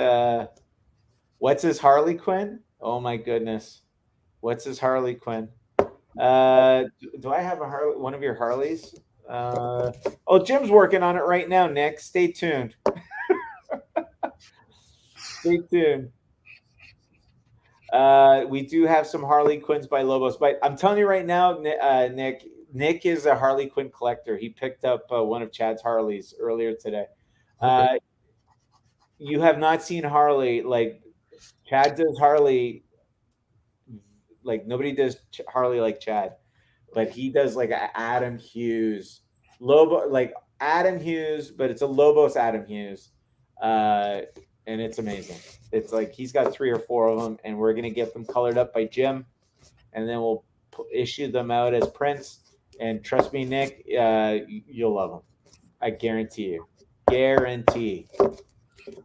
what's his Harley Quinn? Oh my goodness. What's his Harley Quinn? Do I have one of your Harleys? Jim's working on it right now, Nick. Stay tuned. Stay tuned. We do have some Harley Quinns by Lobos, but I'm telling you right now, Nick is a Harley Quinn collector. He picked up one of Chad's Harleys earlier today. Okay. You have not seen Harley. Like, Chad does Harley like nobody does Harley like Chad, but he does like Adam Hughes Lobo, like Adam Hughes, but it's a Lobos Adam Hughes, and it's amazing. It's like he's got 3 or 4 of them, and we're gonna get them colored up by Jim, and then we'll issue them out as prints. And trust me, Nick, you'll love them. I guarantee you. Guarantee.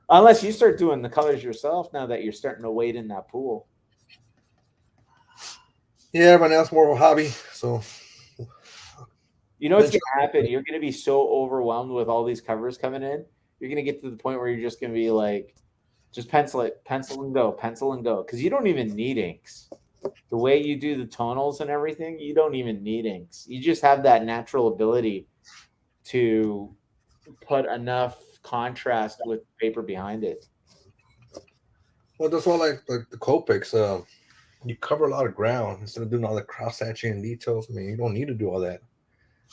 Unless you start doing the colors yourself now that you're starting to wade in that pool. Yeah, right now it's more of a hobby. So you know what's going to happen? You're going to be so overwhelmed with all these covers coming in. You're going to get to the point where you're just going to be like, just pencil it, pencil and go, pencil and go. Because you don't even need inks. The way you do the tonals and everything, you don't even need inks. You just have that natural ability to put enough contrast with paper behind it. Well, that's why like the Copics, you cover a lot of ground instead of doing all the cross hatching and details. I mean, you don't need to do all that.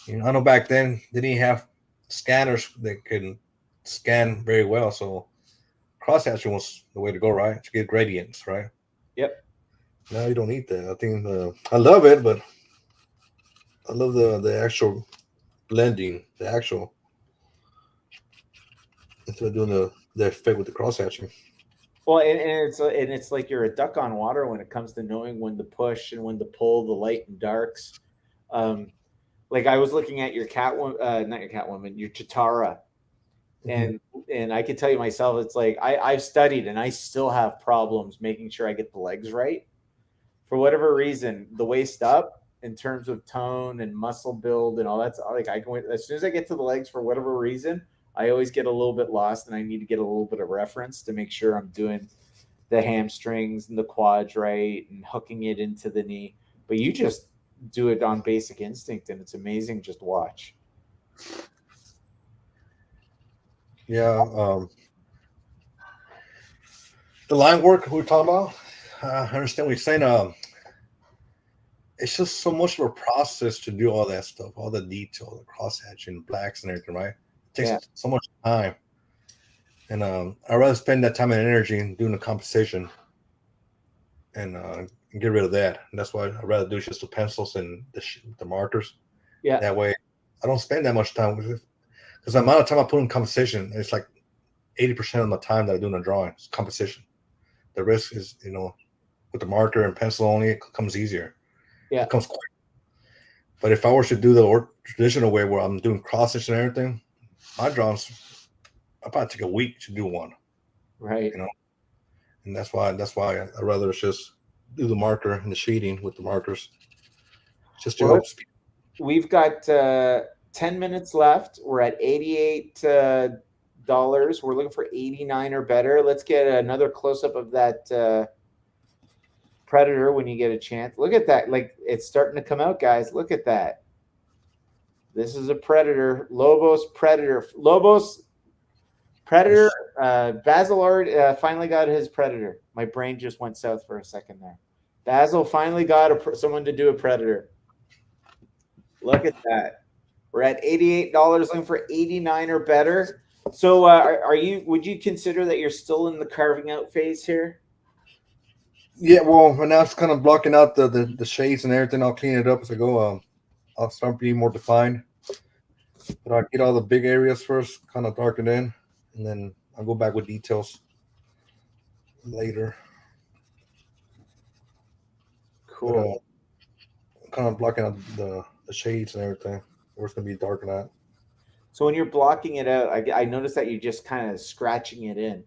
You know, I know back then they didn't have scanners that could scan very well, so cross hatching was the way to go, right? To get gradients, right? Yep. Now you don't need that. I think I love it, but I love the actual blending, the actual instead of doing the effect with the cross hatching. Well, and it's like you're a duck on water when it comes to knowing when to push and when to pull the light and darks. Like I was looking at your not your Catwoman, your Chitara, and I could tell you myself, it's like I've studied and I still have problems making sure I get the legs right. For whatever reason, the waist up in terms of tone and muscle build and all that's like as soon as I get to the legs for whatever reason, I always get a little bit lost and I need to get a little bit of reference to make sure I'm doing the hamstrings and the quads right and hooking it into the knee. But you just do it on basic instinct and it's amazing. Just watch. Yeah. The line work we were talking about, I understand what you're saying. It's just so much of a process to do all that stuff, all the detail, the cross hatching, blacks and everything, right? It takes so much time. And I'd rather spend that time and energy doing the composition and get rid of that. And that's why I'd rather do just the pencils and the markers. Yeah. That way I don't spend that much time with it. Because the amount of time I put in composition, it's like 80% of my time that I do in the drawing is composition. The rest is, with the marker and pencil only, it comes easier. Yeah. It comes quick. But if I were to do the traditional way where I'm doing cross stitch and everything, my drawings, I probably take a week to do one. Right. And that's why I'd rather just do the marker and the shading with the markers. Just to help speed. We've got 10 minutes left. We're at $88. We're looking for 89 or better. Let's get another close-up of that Predator when you get a chance. Look at that. Like, it's starting to come out, guys. Look at that. This is a Predator. Lobos Predator. Lobos Predator. Basil finally got his Predator. My brain just went south for a second there. Basil finally got someone to do a Predator. Look at that. We're at $88, looking for 89 or better. So would you consider that you're still in the carving out phase here? Yeah, well, right now it's kind of blocking out the shades and everything. I'll clean it up as I go. I'll start being more defined. But I'll get all the big areas first, kind of darken in, and then I'll go back with details later. Cool. But, kind of blocking out the shades and everything. Where it's going to be dark at. So when you're blocking it out, I noticed that you're just kind of scratching it in.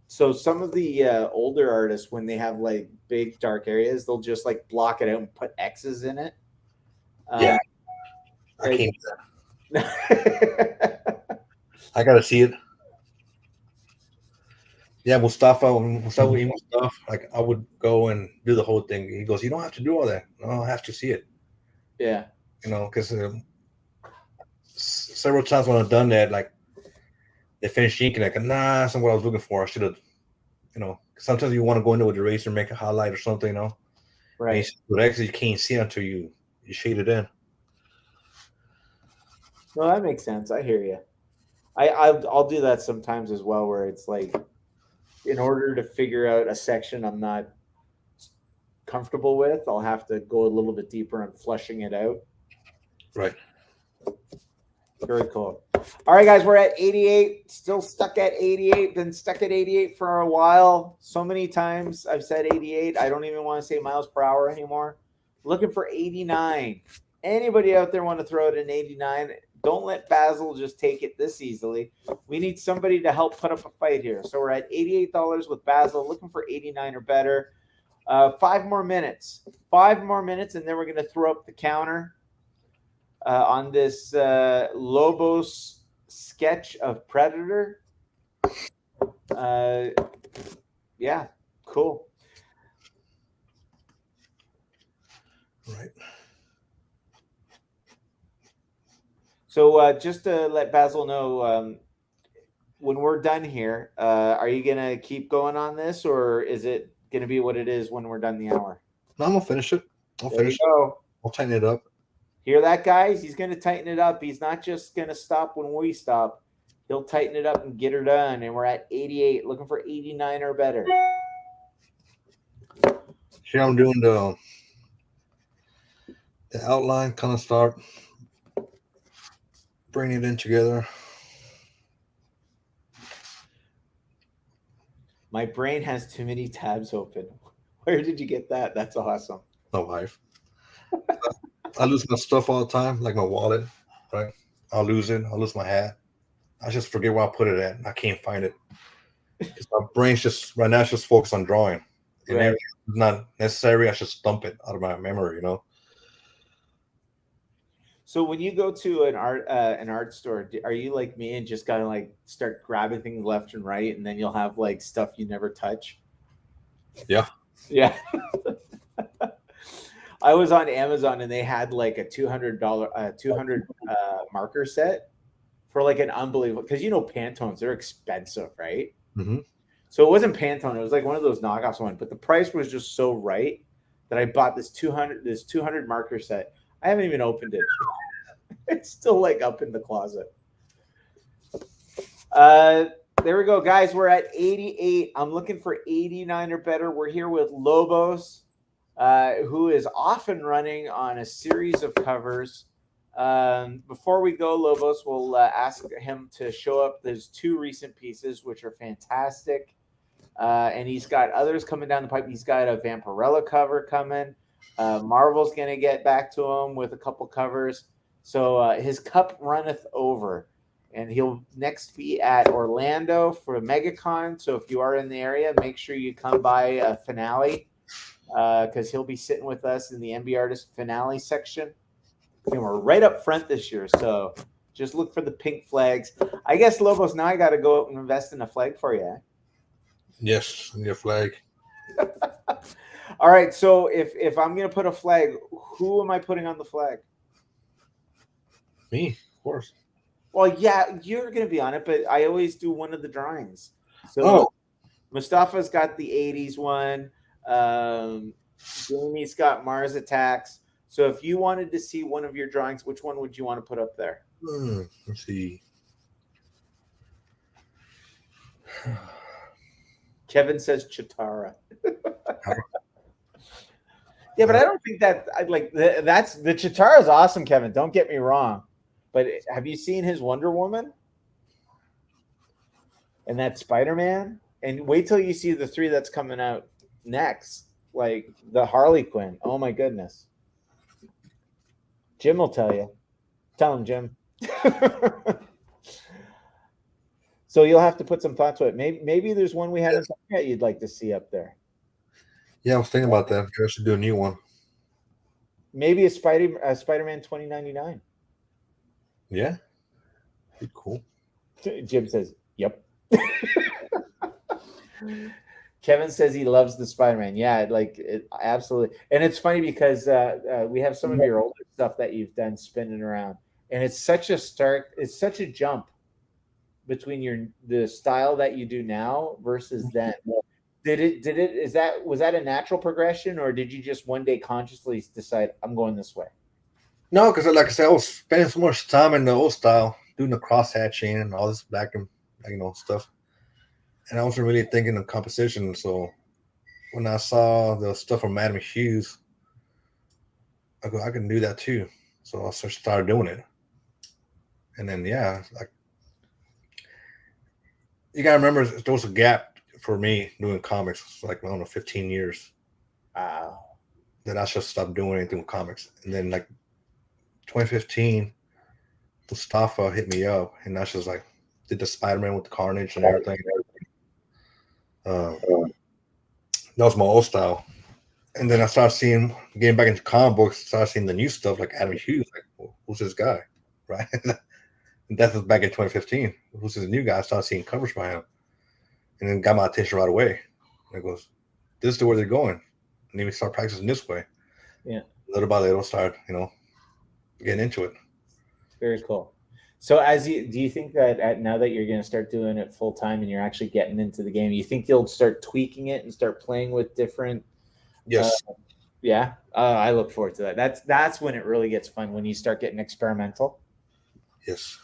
So some of the older artists, when they have like big dark areas, they'll just like block it out and put X's in it. Yeah, I can't do that. I gotta see it. Yeah, Mustafa stuff. Like I would go and do the whole thing. He goes, "You don't have to do all that. No, I have to see it." Yeah, because several times when I've done that, like they finish inking, like, nah, that's not what I was looking for. I should have, sometimes you want to go into with the eraser and make a highlight or something, right. But actually, you can't see it until you shade it in. Well, that makes sense. I hear you. I'll do that sometimes as well, where it's like, in order to figure out a section I'm not comfortable with, I'll have to go a little bit deeper and flushing it out. Right. Very cool. All right, guys, we're at 88. Still stuck at 88. Been stuck at 88 for a while. So many times I've said 88. I don't even want to say miles per hour anymore. looking for 89. Anybody out there want to throw it an 89? Don't let Basil just take it this easily. We need somebody to help put up a fight here. So we're at $88 with Basil, looking for 89 or better. 5 more minutes. 5 more minutes, and then we're going to throw up the counter on this Lobos sketch of Predator. Yeah, cool. Right. So just to let Basil know, when we're done here, are you going to keep going on this, or is it going to be what it is when we're done the hour? No, I'm going to finish it. I'll There finish you go. I'll tighten it up. Hear that, guys? He's going to tighten it up. He's not just going to stop when we stop. He'll tighten it up and get her done. And we're at 88, looking for 89 or better. Here I'm doing the outline, kind of start bringing it in together. My brain has too many tabs open. Where did you get that? That's awesome. My wife. I lose my stuff all the time, like my wallet, right? I'll lose it. I'll lose my hat. I just forget where I put it at. I can't find it. My brain's just right now. It's just focused on drawing, and Right. if it's not necessary, I just dump it out of my memory. You know. So when you go to an art store, are you like me and just gotta like start grabbing things left and right, and then you'll have like stuff you never touch? Yeah. Yeah. I was on Amazon and they had like a $200 marker set for like an unbelievable, because Pantones, they're expensive, right? Mm-hmm. So it wasn't Pantone, it was like one of those knockoffs one, but the price was just so right that I bought this 200 marker set. I haven't even opened it. It's still like up in the closet. There we go, guys. We're at 88. I'm looking for 89 or better. We're here with Lobos, who is off and running on a series of covers. Before we go, Lobos, we'll ask him to show up. There's 2 recent pieces, which are fantastic. And he's got others coming down the pipe. He's got a Vampirella cover coming. Marvel's going to get back to him with a couple covers. So his cup runneth over. And he'll next be at Orlando for MegaCon. So if you are in the area, make sure you come by a finale, because he'll be sitting with us in the MB Artist finale section. And we're right up front this year. So just look for the pink flags. I guess, Lobos, now I got to go out and invest in a flag for you. Eh? Yes, I need a flag. All right. So if I'm going to put a flag, who am I putting on the flag? Me, of course. Well, yeah, you're going to be on it, but I always do one of the drawings. So Mustafa's got the 80s one. Jamie's got Mars Attacks. So if you wanted to see one of your drawings, which one would you want to put up there? Let's see. Kevin says Chitara. Yeah, but I don't think that that's the Chitara is awesome, Kevin. Don't get me wrong. But have you seen his Wonder Woman? And that Spider-Man? And wait till you see the 3 that's coming out next. Like the Harley Quinn. Oh my goodness. Jim will tell you. Tell him, Jim. So you'll have to put some thought to it. Maybe there's one we haven't talked yet you'd like to see up there. Yeah, I was thinking about that. I should do a new one. Maybe a Spider-Man 2099. Yeah. Be cool. Jim says, yep. Kevin says he loves the Spider-Man. Yeah, absolutely. And it's funny because we have some of your older stuff that you've done spinning around, and it's such a jump between the style that you do now versus then. Was that a natural progression, or did you just one day consciously decide I'm going this way? No, because like I said, I was spending so much time in the old style, doing the cross hatching and all this black and stuff. And I wasn't really thinking of composition. So when I saw the stuff from Madam Hughes, I go, I can do that too. So I started doing it. And then, yeah, like you got to remember, there was a gap for me doing comics. It's like, I don't know, 15 years. Wow. then I should stop doing anything with comics. And then like 2015, Mustafa hit me up, and that's just like did the Spider-Man with the Carnage and everything. That was my old style. And then I started seeing, getting back into comic books, started seeing the new stuff like Adam Hughes. Like, well, who's this guy? Right? And that was back in 2015. Who's this new guy? I started seeing covers by him. And then got my attention right away. And it goes, this is the way they're going. And then we start practicing this way. Yeah. Little by little, start, getting into it. Very cool. So do you think that now that you're going to start doing it full time and you're actually getting into the game, you think you'll start tweaking it and start playing with different? Yes. Yeah. I look forward to that. That's when it really gets fun, when you start getting experimental. Yes.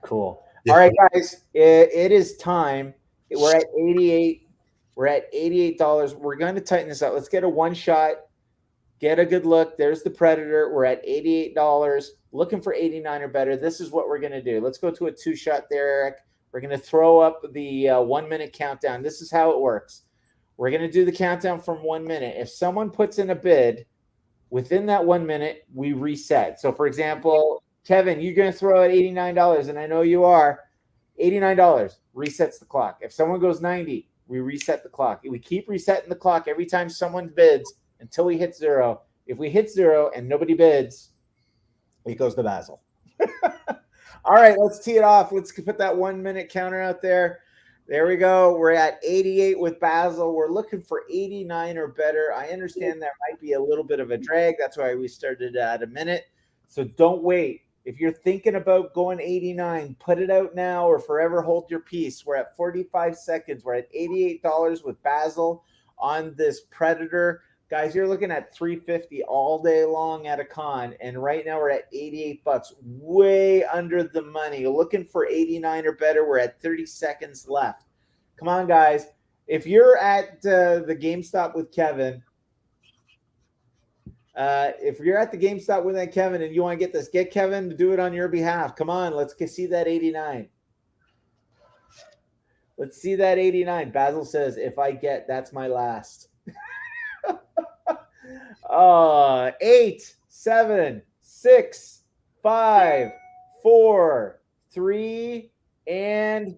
Cool. Yeah. All right, guys, it is time. We're at 88. We're at $88. We're going to tighten this up. Let's get a one shot. Get a good look. There's the Predator. We're at $88. Looking for 89 or better. This is what we're going to do. Let's go to a two shot there, Eric. We're going to throw up the 1 minute countdown. This is how it works. We're going to do the countdown from 1 minute. If someone puts in a bid within that 1 minute, we reset. So, for example, Kevin, you're going to throw at $89, and I know you are. $89 resets the clock. If someone goes 90, we reset the clock. We keep resetting the clock every time someone bids until we hit 0. If we hit 0 and nobody bids, it goes to Basil. All right, let's tee it off. Let's put that 1 minute counter out there. There we go. We're at 88 with Basil. We're looking for 89 or better. I understand that might be a little bit of a drag. That's why we started at a minute. So don't wait. If you're thinking about going 89, put it out now or forever hold your peace. We're at 45 seconds. We're at $88 with Basil on this Predator. Guys, you're looking at $350 all day long at a con, and right now we're at $88, way under the money. Looking for 89 or better. We're at 30 seconds left. Come on, guys. If you're at the GameStop with Kevin, and you want to get this, get Kevin to do it on your behalf. Come on, let's see that 89. Let's see that 89. Basil says, if I get, that's my last. 8, 7, 6, 5, 4, 3, and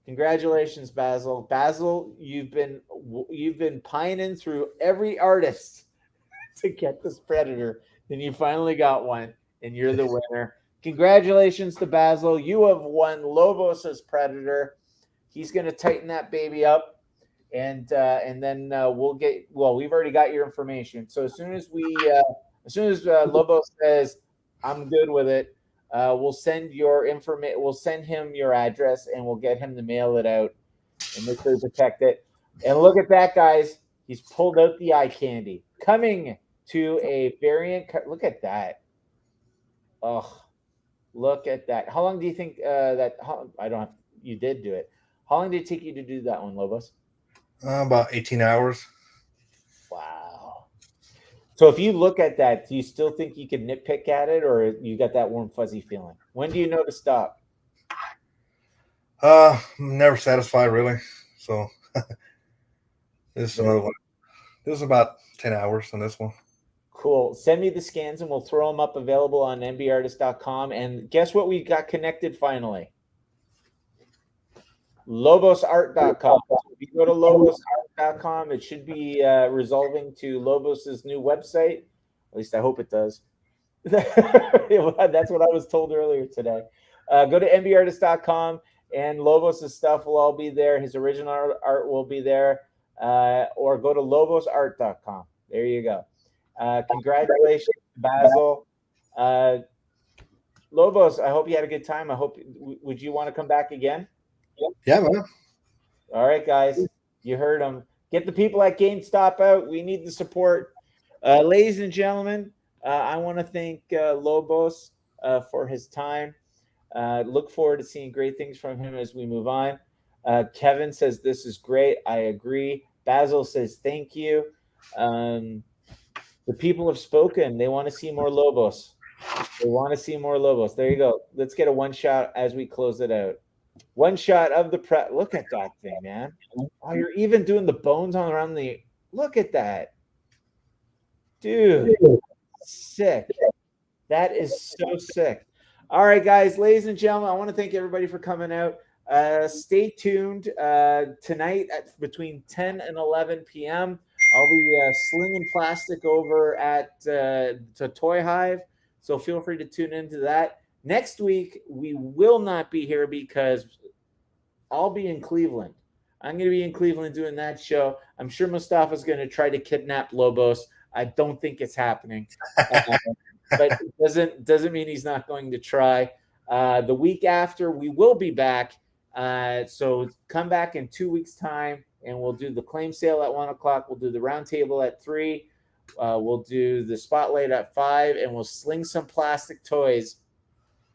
congratulations, Basil. Basil, you've been pining through every artist to get this Predator, and you finally got one, and you're the winner. Congratulations to Basil. You have won Lobos' Predator. He's going to tighten that baby up. And then we've already got your information. So as soon as Lobos says I'm good with it, we'll send your information. We'll send him your address, and we'll get him to mail it out and make sure to protect it. And look at that, guys. He's pulled out the eye candy. Coming to a variant. Look at that. Oh, look at that. How long do you think you did do it? How long did it take you to do that one, Lobos? About 18 hours. Wow. So if you look at that, do you still think you can nitpick at it, or you got that warm, fuzzy feeling? When do you know to stop? I'm never satisfied, really. So this is another one. This is about 10 hours on this one. Cool. Send me the scans, and we'll throw them up available on nbartist.com. And guess what? We got connected finally. Lobosart.com. If you go to lobosart.com, it should be resolving to Lobos's new website. At least I hope it does. That's what I was told earlier today. Go to nbartist.com, and Lobos's stuff will all be there. His original art will be there. Or go to lobosart.com. There you go. Congratulations, Basil. Lobos, I hope you had a good time. Would you want to come back again? Yeah, man. All right, guys. You heard them. Get the people at GameStop out. We need the support. Ladies and gentlemen, I want to thank Lobos for his time. Look forward to seeing great things from him as we move on. Kevin says, this is great. I agree. Basil says, thank you. The people have spoken. They want to see more Lobos. There you go. Let's get a one shot as we close it out. One shot of the prep. Look at that thing, man. Oh, you're even doing the bones on around the. Look at that. Dude, sick. That is so sick. All right, guys, ladies and gentlemen, I want to thank everybody for coming out. Stay tuned tonight at between 10 and 11 p.m. I'll be slinging plastic over at to Toy Hive, so feel free to tune into that. Next week, we will not be here because I'll be in Cleveland. I'm going to be in Cleveland doing that show. I'm sure Mustafa's going to try to kidnap Lobos. I don't think it's happening. But it doesn't mean he's not going to try. The week after, we will be back. So come back in 2 weeks' time, and we'll do the claim sale at 1 o'clock. We'll do the roundtable at 3. We'll do the spotlight at 5, and we'll sling some plastic toys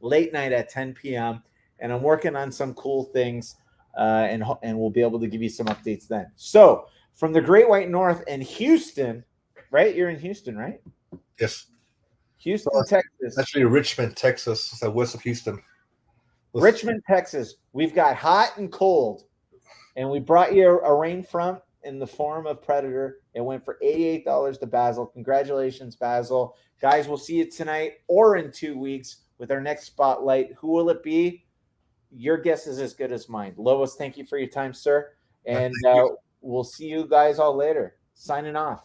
late night at 10 p.m. And I'm working on some cool things, and we'll be able to give you some updates then. So from the Great White North and Houston, right? You're in Houston, right? Yes. Houston, Texas. Actually, Richmond, Texas, so west of Houston. Richmond, Texas. We've got hot and cold, and we brought you a rain front in the form of Predator. It went for $88 to Basil. Congratulations, Basil. Guys, we'll see you tonight or in 2 weeks with our next spotlight. Who will it be? Your guess is as good as mine. Lobos, thank you for your time, sir. And we'll see you guys all later. Signing off.